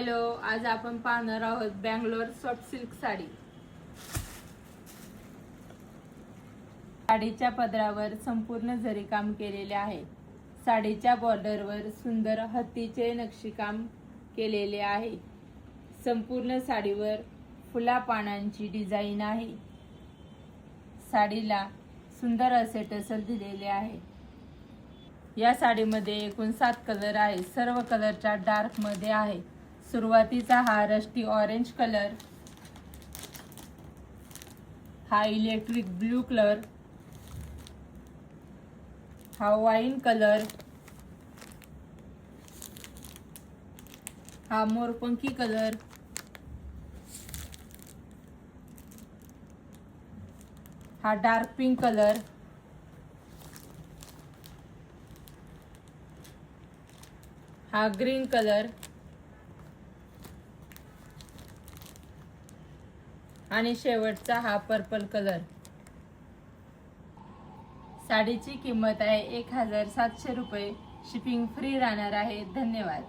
Hello, आज आपण पाहणार आहोत बँगलोर सॉफ्ट सिल्क साडी। साडीच्या पदरावर संपूर्ण जरी काम केलेले आहे। साडीच्या बॉर्डरवर सुंदर हत्तीचे नक्षीकाम केलेले आहे। संपूर्ण साडीवर फुला पानांची डिझाइन आहे। साडीला सुंदर असे टसल दिलेले आहे। या साडीमध्ये एकूण 7 कलर आहे। सर्व कलरच्या डार्क मध्ये आहे। सुरुवातीचा हा रस्टी ऑरेंज कलर, हा इलेक्ट्रिक ब्लू कलर, हा वाईन कलर, हा मोरपंखी कलर, हा डार्क पिंक कलर, हा ग्रीन कलर आणि शेवटचा हा पर्पल कलर। साडीची किंमत आहे 1700 रुपये। शिपिंग फ्री राहणार आहे। धन्यवाद।